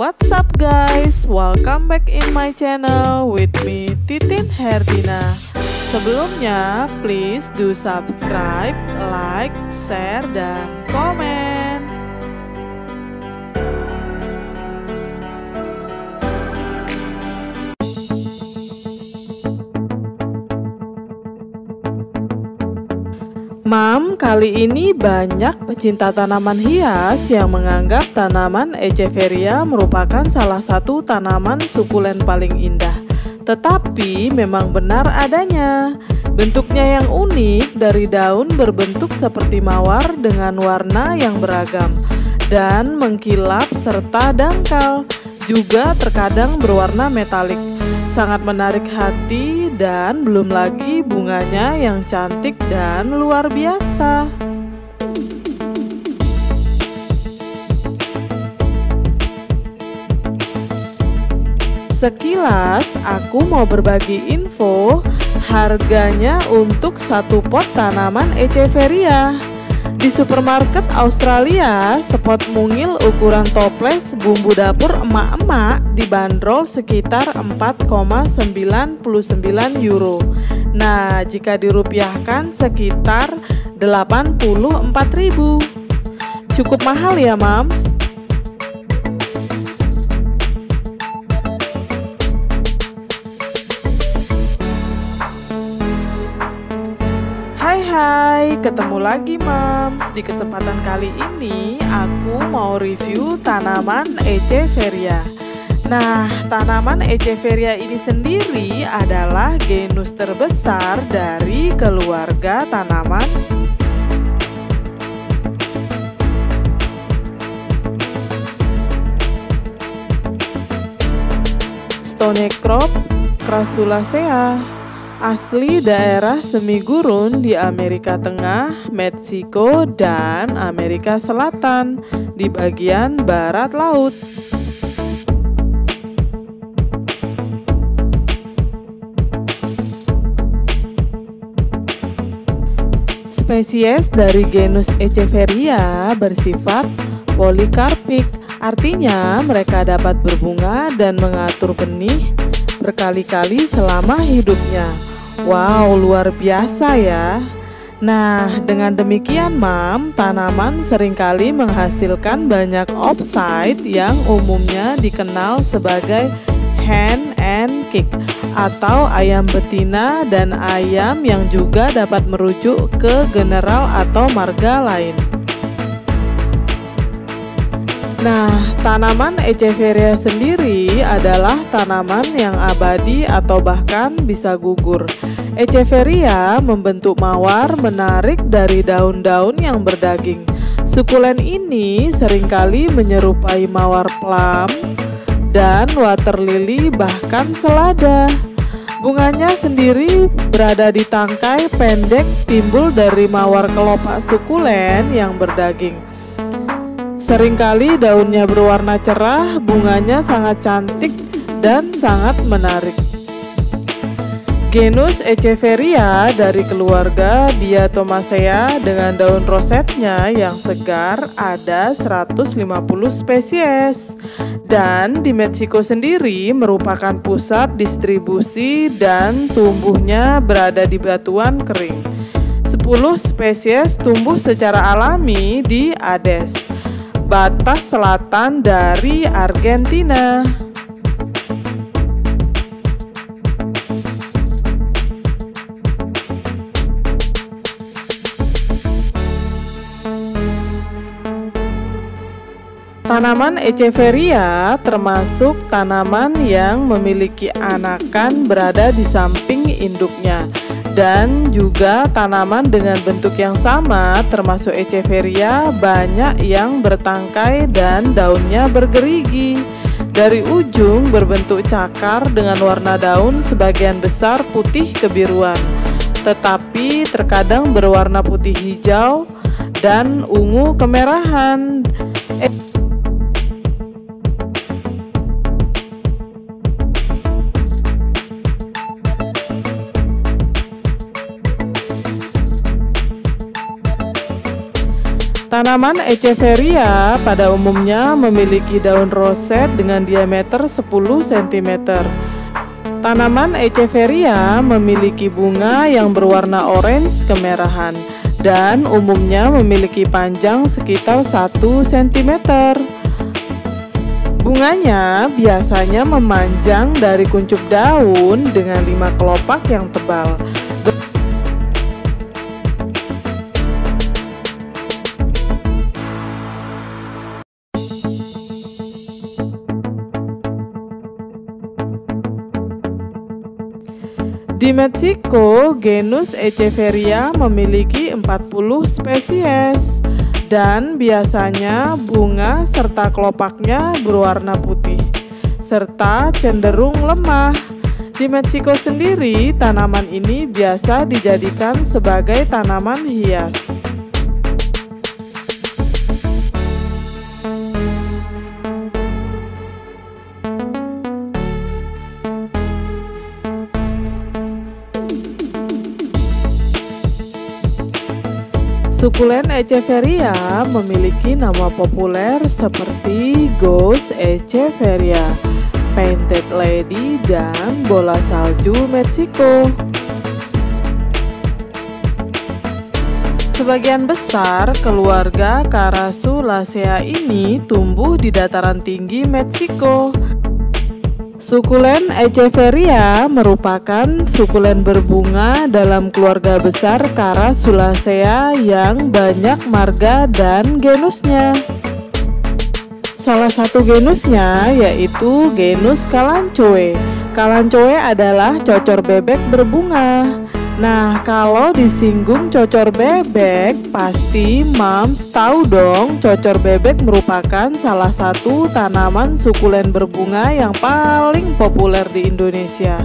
What's up guys, welcome back in my channel with me Titin Herdina. Sebelumnya please do subscribe, like, share, dan komen. Mam, kali ini banyak pecinta tanaman hias yang menganggap tanaman Echeveria merupakan salah satu tanaman sukulen paling indah. Tetapi memang benar adanya. Bentuknya yang unik, dari daun berbentuk seperti mawar dengan warna yang beragam dan mengkilap serta dangkal, juga terkadang berwarna metalik. Sangat menarik hati dan belum lagi bunganya yang cantik dan luar biasa. Sekilas aku mau berbagi info harganya untuk satu pot tanaman Echeveria. Di supermarket Australia, sepot mungil ukuran toples bumbu dapur emak-emak dibanderol sekitar 4,99 euro. Nah, jika dirupiahkan sekitar 84.000. Cukup mahal ya, Mams? Hai, ketemu lagi Mams. Di kesempatan kali ini aku mau review tanaman Echeveria. Nah, tanaman Echeveria ini sendiri adalah genus terbesar dari keluarga tanaman Stonecrop Crassulaceae. Asli daerah semi gurun di Amerika Tengah, Meksiko, dan Amerika Selatan di bagian barat laut. Spesies dari genus Echeveria bersifat polikarpik, artinya mereka dapat berbunga dan mengatur benih berkali-kali selama hidupnya. Wow, luar biasa ya. Nah, dengan demikian Mam, tanaman seringkali menghasilkan banyak offside yang umumnya dikenal sebagai hen and chick atau ayam betina dan ayam yang juga dapat merujuk ke general atau marga lain. Nah, tanaman Echeveria sendiri adalah tanaman yang abadi atau bahkan bisa gugur. Echeveria membentuk mawar menarik dari daun-daun yang berdaging. Sukulen ini seringkali menyerupai mawar plum dan water lily, bahkan selada. Bunganya sendiri berada di tangkai pendek timbul dari mawar kelopak sukulen yang berdaging. Seringkali daunnya berwarna cerah, bunganya sangat cantik dan sangat menarik. Genus Echeveria dari keluarga Diatomaceae dengan daun rosetnya yang segar ada 150 spesies. Dan di Meksiko sendiri merupakan pusat distribusi dan tumbuhnya berada di batuan kering. 10 spesies tumbuh secara alami di Andes, batas selatan dari Argentina. Tanaman Echeveria termasuk tanaman yang memiliki anakan berada di samping induknya, dan juga tanaman dengan bentuk yang sama termasuk Echeveria banyak yang bertangkai dan daunnya bergerigi. Dari ujung berbentuk cakar dengan warna daun sebagian besar putih kebiruan, tetapi terkadang berwarna putih hijau dan ungu kemerahan. Tanaman Echeveria pada umumnya memiliki daun roset dengan diameter 10 cm. Tanaman Echeveria memiliki bunga yang berwarna orange kemerahan dan umumnya memiliki panjang sekitar 1 cm. Bunganya biasanya memanjang dari kuncup daun dengan 5 kelopak yang tebal. Di Meksiko, genus Echeveria memiliki 40 spesies dan biasanya bunga serta kelopaknya berwarna putih serta cenderung lemah. Di Meksiko sendiri, tanaman ini biasa dijadikan sebagai tanaman hias. Sukulen Echeveria memiliki nama populer seperti Ghost Echeveria, Painted Lady, dan bola salju Meksiko. Sebagian besar keluarga Carassulaceae ini tumbuh di dataran tinggi Meksiko. Sukulen Echeveria merupakan sukulen berbunga dalam keluarga besar Carassulaceae yang banyak marga dan genusnya. Salah satu genusnya yaitu genus Kalanchoe. Kalanchoe adalah cocor bebek berbunga. Nah, kalau disinggung cocor bebek, pasti Mams tahu dong, cocor bebek merupakan salah satu tanaman sukulen berbunga yang paling populer di Indonesia.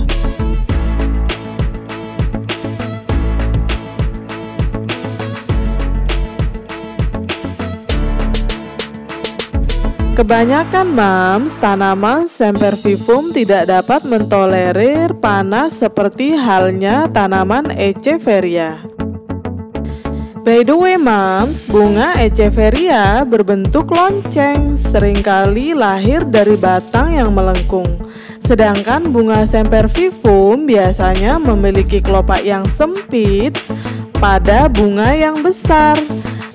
Kebanyakan Mams, tanaman Sempervivum tidak dapat mentolerir panas seperti halnya tanaman Echeveria. By the way Mams, bunga Echeveria berbentuk lonceng, seringkali lahir dari batang yang melengkung. Sedangkan bunga Sempervivum biasanya memiliki kelopak yang sempit pada bunga yang besar.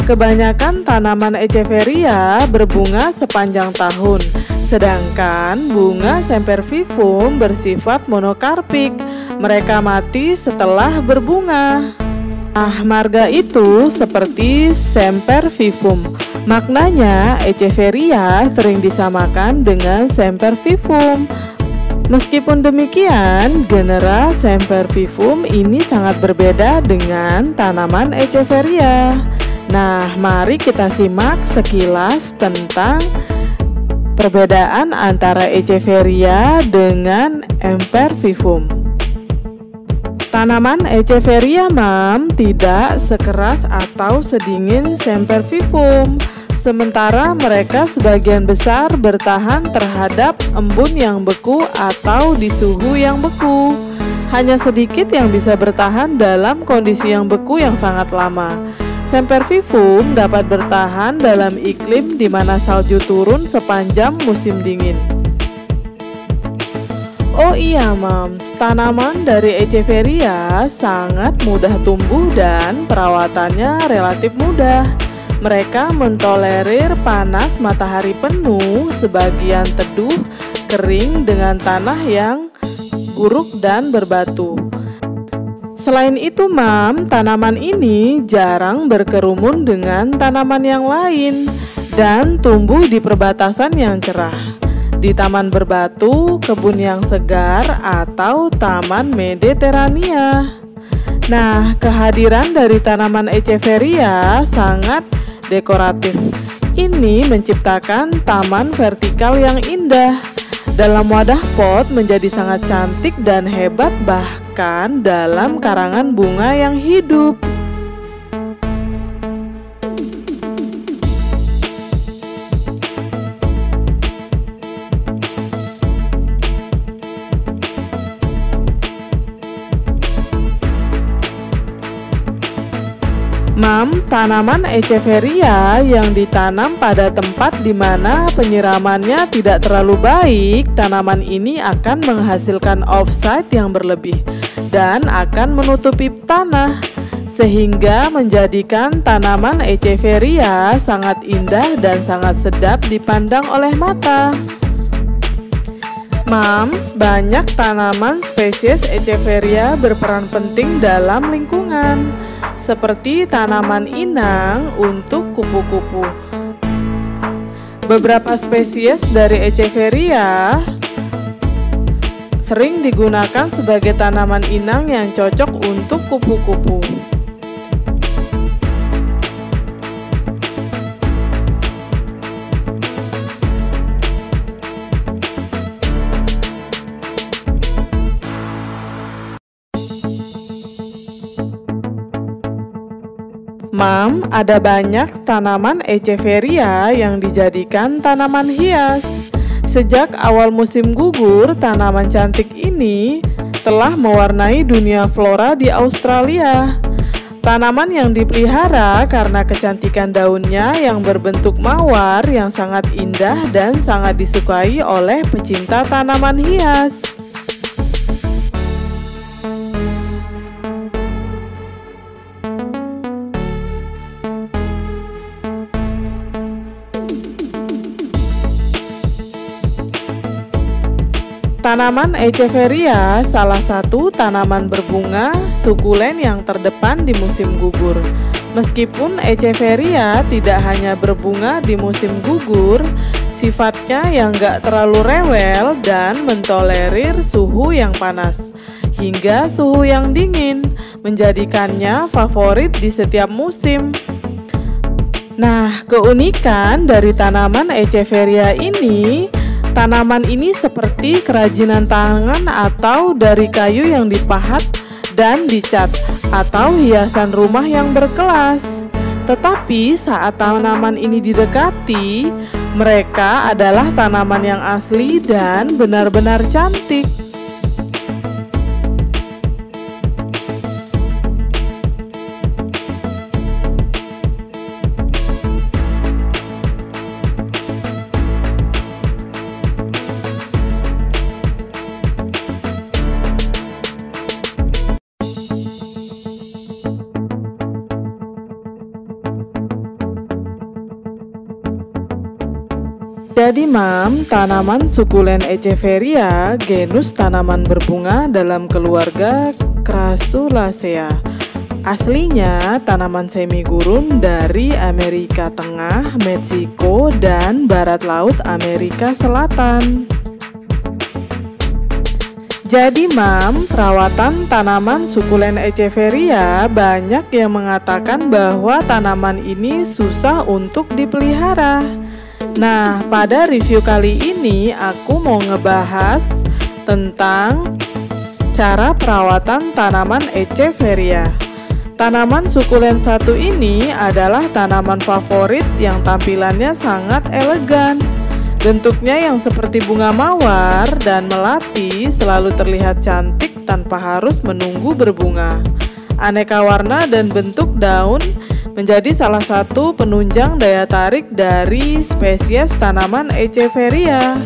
Kebanyakan tanaman Echeveria berbunga sepanjang tahun, sedangkan bunga Sempervivum bersifat monokarpik. Mereka mati setelah berbunga. Nah, marga itu seperti Sempervivum. Maknanya Echeveria sering disamakan dengan Sempervivum. Meskipun demikian, genera Sempervivum ini sangat berbeda dengan tanaman Echeveria. Nah, mari kita simak sekilas tentang perbedaan antara Echeveria dengan Sempervivum. Tanaman Echeveria Mam tidak sekeras atau sedingin Sempervivum. Sementara mereka sebagian besar bertahan terhadap embun yang beku atau di suhu yang beku. Hanya sedikit yang bisa bertahan dalam kondisi yang beku yang sangat lama. Sempervivum dapat bertahan dalam iklim di mana salju turun sepanjang musim dingin. Oh iya Mams, tanaman dari Echeveria sangat mudah tumbuh dan perawatannya relatif mudah. Mereka mentolerir panas matahari penuh, sebagian teduh, kering dengan tanah yang buruk dan berbatu. Selain itu Mam, tanaman ini jarang berkerumun dengan tanaman yang lain dan tumbuh di perbatasan yang cerah, di taman berbatu, kebun yang segar, atau taman Mediterania. Nah, kehadiran dari tanaman Echeveria sangat dekoratif. Ini menciptakan taman vertikal yang indah. Dalam wadah pot menjadi sangat cantik dan hebat, bahkan dalam karangan bunga yang hidup. Tanaman Echeveria yang ditanam pada tempat di mana penyiramannya tidak terlalu baik, tanaman ini akan menghasilkan offside yang berlebih dan akan menutupi tanah, sehingga menjadikan tanaman Echeveria sangat indah dan sangat sedap dipandang oleh mata. Banyak tanaman spesies Echeveria berperan penting dalam lingkungan, seperti tanaman inang untuk kupu-kupu. Beberapa spesies dari Echeveria sering digunakan sebagai tanaman inang yang cocok untuk kupu-kupu. Ada banyak tanaman Echeveria yang dijadikan tanaman hias. Sejak awal musim gugur, tanaman cantik ini telah mewarnai dunia flora di Australia. Tanaman yang dipelihara karena kecantikan daunnya yang berbentuk mawar yang sangat indah dan sangat disukai oleh pecinta tanaman hias. Tanaman Echeveria salah satu tanaman berbunga sukulen yang terdepan di musim gugur. Meskipun Echeveria tidak hanya berbunga di musim gugur, sifatnya yang gak terlalu rewel dan mentolerir suhu yang panas hingga suhu yang dingin, menjadikannya favorit di setiap musim. Nah, keunikan dari tanaman Echeveria ini, tanaman ini seperti kerajinan tangan atau dari kayu yang dipahat dan dicat, atau hiasan rumah yang berkelas. Tetapi saat tanaman ini didekati, mereka adalah tanaman yang asli dan benar-benar cantik. Jadi tanaman sukulen Echeveria genus tanaman berbunga dalam keluarga Crassulaceae. Aslinya tanaman semi gurun dari Amerika Tengah, Meksiko, dan barat laut Amerika Selatan. Jadi perawatan tanaman sukulen Echeveria, banyak yang mengatakan bahwa tanaman ini susah untuk dipelihara. Nah, pada review kali ini aku mau ngebahas tentang cara perawatan tanaman Echeveria. Tanaman sukulen satu ini adalah tanaman favorit yang tampilannya sangat elegan. Bentuknya yang seperti bunga mawar dan melati selalu terlihat cantik tanpa harus menunggu berbunga. Aneka warna dan bentuk daun menjadi salah satu penunjang daya tarik dari spesies tanaman Echeveria.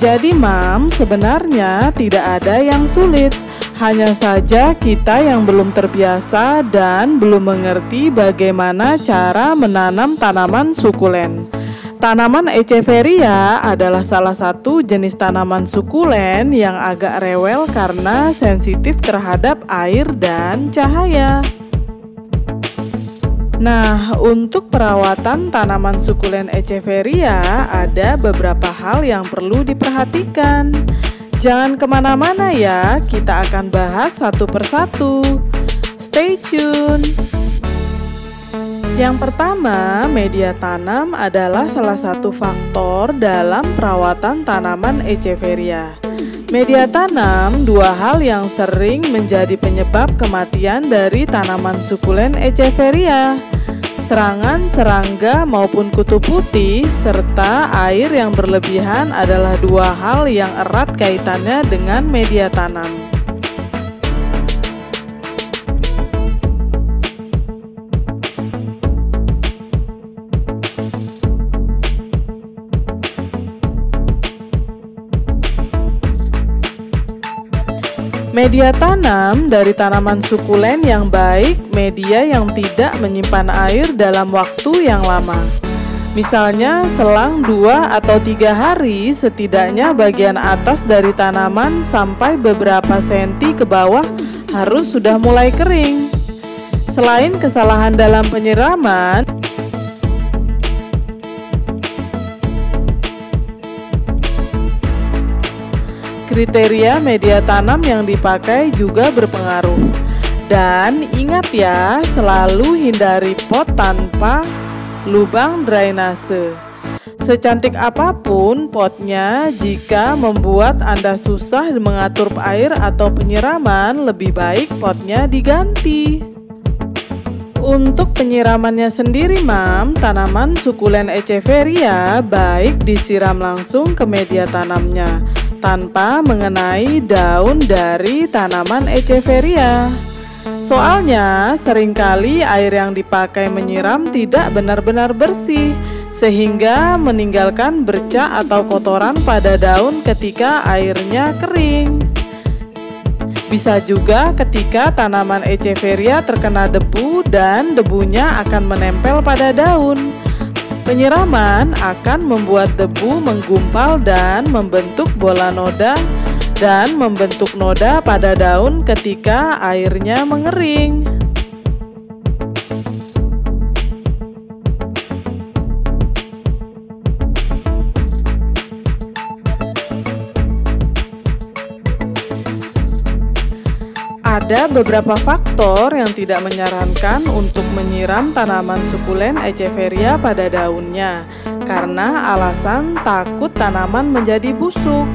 Jadi sebenarnya tidak ada yang sulit. Hanya saja kita yang belum terbiasa dan belum mengerti bagaimana cara menanam tanaman sukulen. Tanaman Echeveria adalah salah satu jenis tanaman sukulen yang agak rewel karena sensitif terhadap air dan cahaya. Nah, untuk perawatan tanaman sukulen Echeveria ada beberapa hal yang perlu diperhatikan. Jangan kemana-mana ya, kita akan bahas satu persatu. Stay tune. Yang pertama, media tanam adalah salah satu faktor dalam perawatan tanaman Echeveria. Media tanam dua hal yang sering menjadi penyebab kematian dari tanaman sukulen Echeveria. Serangan serangga maupun kutu putih serta air yang berlebihan adalah dua hal yang erat kaitannya dengan media tanam. Media tanam dari tanaman sukulen yang baik, media yang tidak menyimpan air dalam waktu yang lama. Misalnya selang 2 atau 3 hari, setidaknya bagian atas dari tanaman sampai beberapa senti ke bawah harus sudah mulai kering. Selain kesalahan dalam penyiraman, kriteria media tanam yang dipakai juga berpengaruh. Dan ingat ya, selalu hindari pot tanpa lubang drainase. Secantik apapun potnya, jika membuat Anda susah mengatur air atau penyiraman, lebih baik potnya diganti. Untuk penyiramannya sendiri, tanaman sukulen Echeveria baik disiram langsung ke media tanamnya tanpa mengenai daun dari tanaman Echeveria. Soalnya seringkali air yang dipakai menyiram tidak benar-benar bersih, sehingga meninggalkan bercak atau kotoran pada daun ketika airnya kering. Bisa juga ketika tanaman Echeveria terkena debu dan debunya akan menempel pada daun. Penyiraman akan membuat debu menggumpal dan membentuk bola noda dan membentuk noda pada daun ketika airnya mengering. Ada beberapa faktor yang tidak menyarankan untuk menyiram tanaman sukulen Echeveria pada daunnya karena alasan takut tanaman menjadi busuk.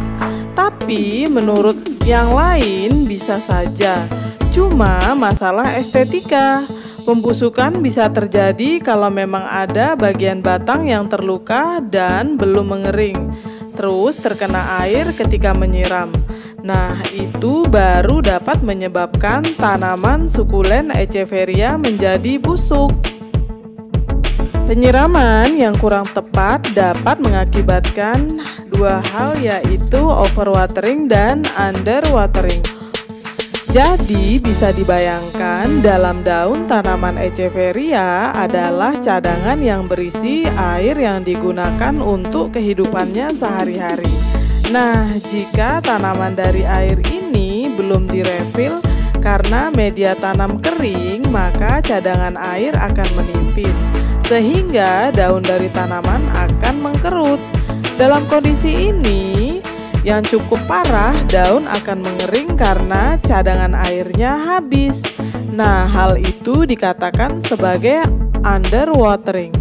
Tapi menurut yang lain bisa saja, cuma masalah estetika. Pembusukan bisa terjadi kalau memang ada bagian batang yang terluka dan belum mengering, terus terkena air ketika menyiram. Nah, itu baru dapat menyebabkan tanaman sukulen Echeveria menjadi busuk. Penyiraman yang kurang tepat dapat mengakibatkan dua hal, yaitu overwatering dan underwatering. Jadi bisa dibayangkan dalam daun tanaman Echeveria adalah cadangan yang berisi air yang digunakan untuk kehidupannya sehari-hari. Nah, jika tanaman dari air ini belum direfill karena media tanam kering, maka cadangan air akan menipis, sehingga daun dari tanaman akan mengkerut. Dalam kondisi ini, yang cukup parah, daun akan mengering karena cadangan airnya habis. Nah, hal itu dikatakan sebagai underwatering.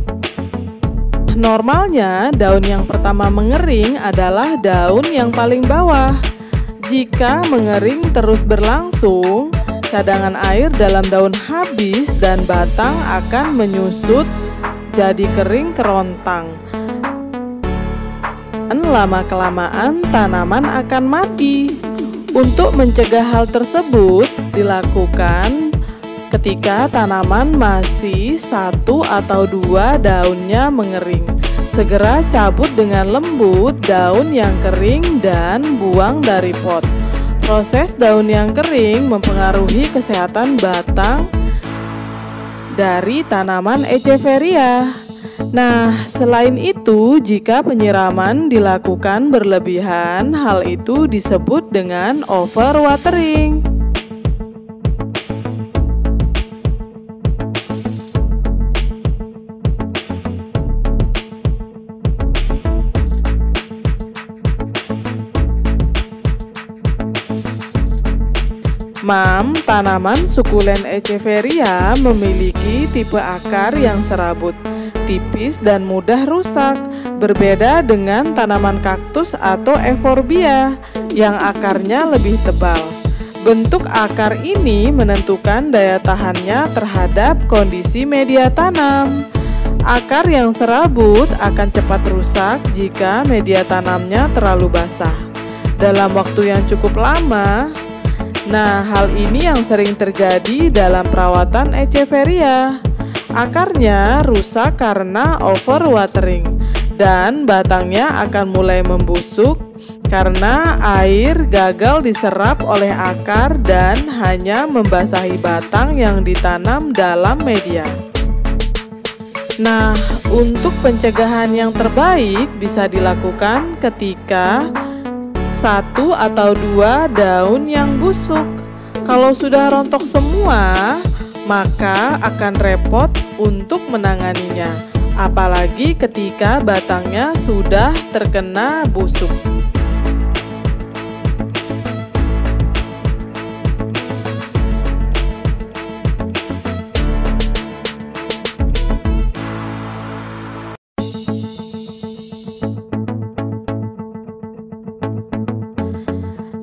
Normalnya, daun yang pertama mengering adalah daun yang paling bawah. Jika mengering terus berlangsung, cadangan air dalam daun habis dan batang akan menyusut jadi kering kerontang. Dan lama-kelamaan tanaman akan mati. Untuk mencegah hal tersebut dilakukan ketika tanaman masih 1 atau 2 daunnya mengering. Segera cabut dengan lembut daun yang kering dan buang dari pot. Proses daun yang kering mempengaruhi kesehatan batang dari tanaman Echeveria. Nah, selain itu, jika penyiraman dilakukan berlebihan, hal itu disebut dengan overwatering. Mam, tanaman sukulen Echeveria memiliki tipe akar yang serabut, tipis dan mudah rusak, berbeda dengan tanaman kaktus atau Euphorbia yang akarnya lebih tebal. Bentuk akar ini menentukan daya tahannya terhadap kondisi media tanam. Akar yang serabut akan cepat rusak jika media tanamnya terlalu basah dalam waktu yang cukup lama. Nah, hal ini yang sering terjadi dalam perawatan Echeveria. Akarnya rusak karena overwatering dan batangnya akan mulai membusuk karena air gagal diserap oleh akar dan hanya membasahi batang yang ditanam dalam media. Nah, untuk pencegahan yang terbaik bisa dilakukan ketika 1 atau 2 daun yang busuk. Kalau sudah rontok semua, maka akan repot untuk menanganinya, apalagi ketika batangnya sudah terkena busuk.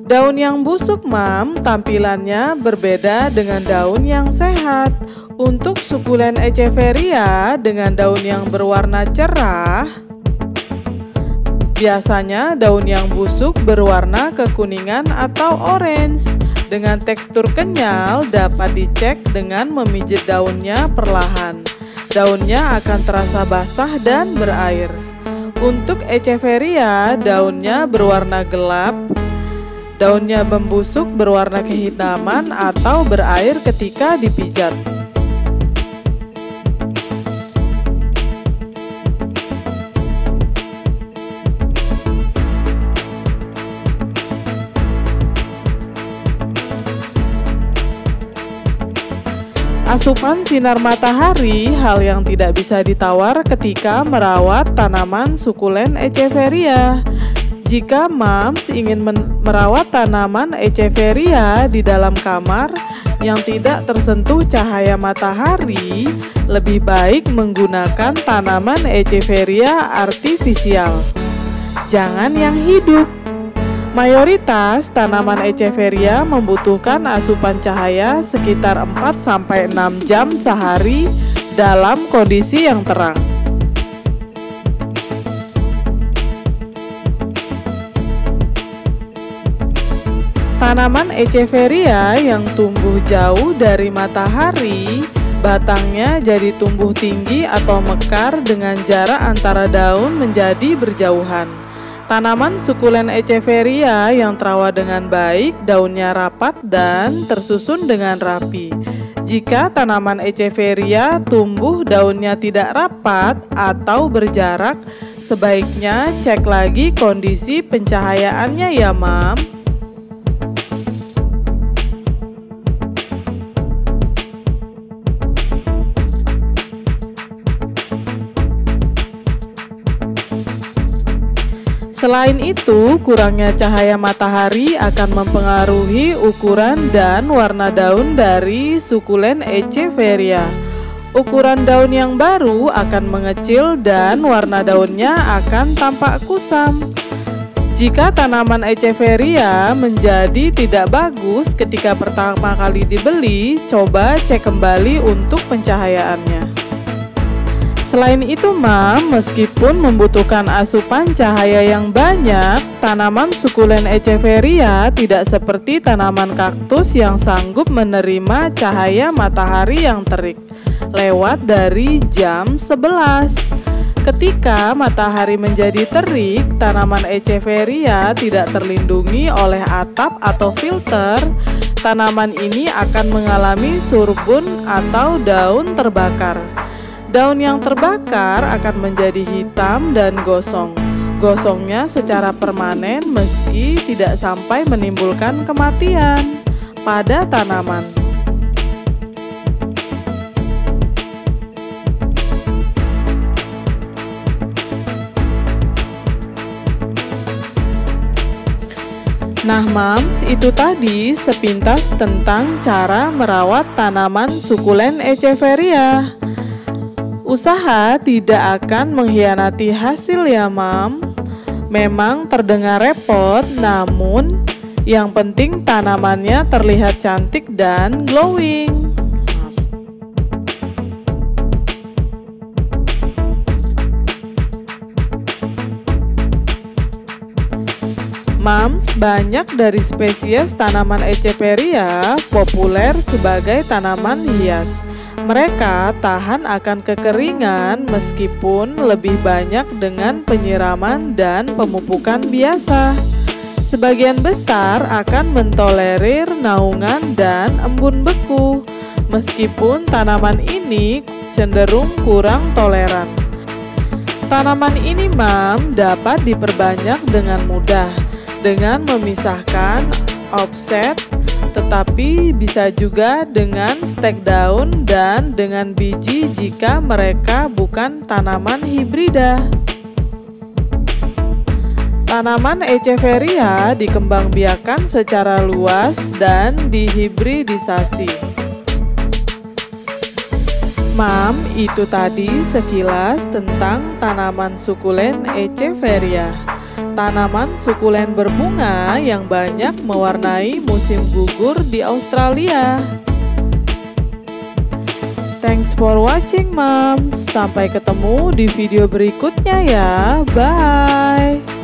Daun yang busuk, Mam, tampilannya berbeda dengan daun yang sehat. Untuk sukulen Echeveria dengan daun yang berwarna cerah, biasanya daun yang busuk berwarna kekuningan atau orange. Dengan tekstur kenyal dapat dicek dengan memijit daunnya perlahan. Daunnya akan terasa basah dan berair. Untuk Echeveria, daunnya berwarna gelap. Daunnya membusuk berwarna kehitaman atau berair ketika dipijat. Asupan sinar matahari hal yang tidak bisa ditawar ketika merawat tanaman sukulen Echeveria. Jika Mams ingin merawat tanaman Echeveria di dalam kamar yang tidak tersentuh cahaya matahari, lebih baik menggunakan tanaman Echeveria artifisial. Jangan yang hidup. Mayoritas tanaman Echeveria membutuhkan asupan cahaya sekitar 4-6 jam sehari dalam kondisi yang terang. Tanaman Echeveria yang tumbuh jauh dari matahari, batangnya jadi tumbuh tinggi atau mekar dengan jarak antara daun menjadi berjauhan. Tanaman sukulen Echeveria yang terawat dengan baik, daunnya rapat dan tersusun dengan rapi. Jika tanaman Echeveria tumbuh daunnya tidak rapat atau berjarak, sebaiknya cek lagi kondisi pencahayaannya ya, Mam. Selain itu, kurangnya cahaya matahari akan mempengaruhi ukuran dan warna daun dari sukulen Echeveria. Ukuran daun yang baru akan mengecil dan warna daunnya akan tampak kusam. Jika tanaman Echeveria menjadi tidak bagus ketika pertama kali dibeli, coba cek kembali untuk pencahayaannya. Selain itu, Mam, meskipun membutuhkan asupan cahaya yang banyak, tanaman sukulen Echeveria tidak seperti tanaman kaktus yang sanggup menerima cahaya matahari yang terik lewat dari jam 11. Ketika matahari menjadi terik, tanaman Echeveria tidak terlindungi oleh atap atau filter. Tanaman ini akan mengalami surbun atau daun terbakar. Daun yang terbakar akan menjadi hitam dan gosong. Gosongnya secara permanen meski tidak sampai menimbulkan kematian pada tanaman. Nah Mams, itu tadi sepintas tentang cara merawat tanaman sukulen Echeveria. Usaha tidak akan mengkhianati hasil ya Mam. Memang terdengar repot, namun yang penting tanamannya terlihat cantik dan glowing. Mams, banyak dari spesies tanaman Echeveria populer sebagai tanaman hias. Mereka tahan akan kekeringan meskipun lebih banyak dengan penyiraman dan pemupukan biasa. Sebagian besar akan mentolerir naungan dan embun beku, meskipun tanaman ini cenderung kurang toleran. Tanaman ini Mam dapat diperbanyak dengan mudah dengan memisahkan offset, tetapi bisa juga dengan stek daun dan dengan biji jika mereka bukan tanaman hibrida. Tanaman Echeveria dikembangbiakan secara luas dan dihibridisasi. Mam, itu tadi sekilas tentang tanaman sukulen Echeveria. Tanaman sukulen berbunga yang banyak mewarnai musim gugur di Australia. Thanks for watching Moms. Sampai ketemu di video berikutnya ya. Bye.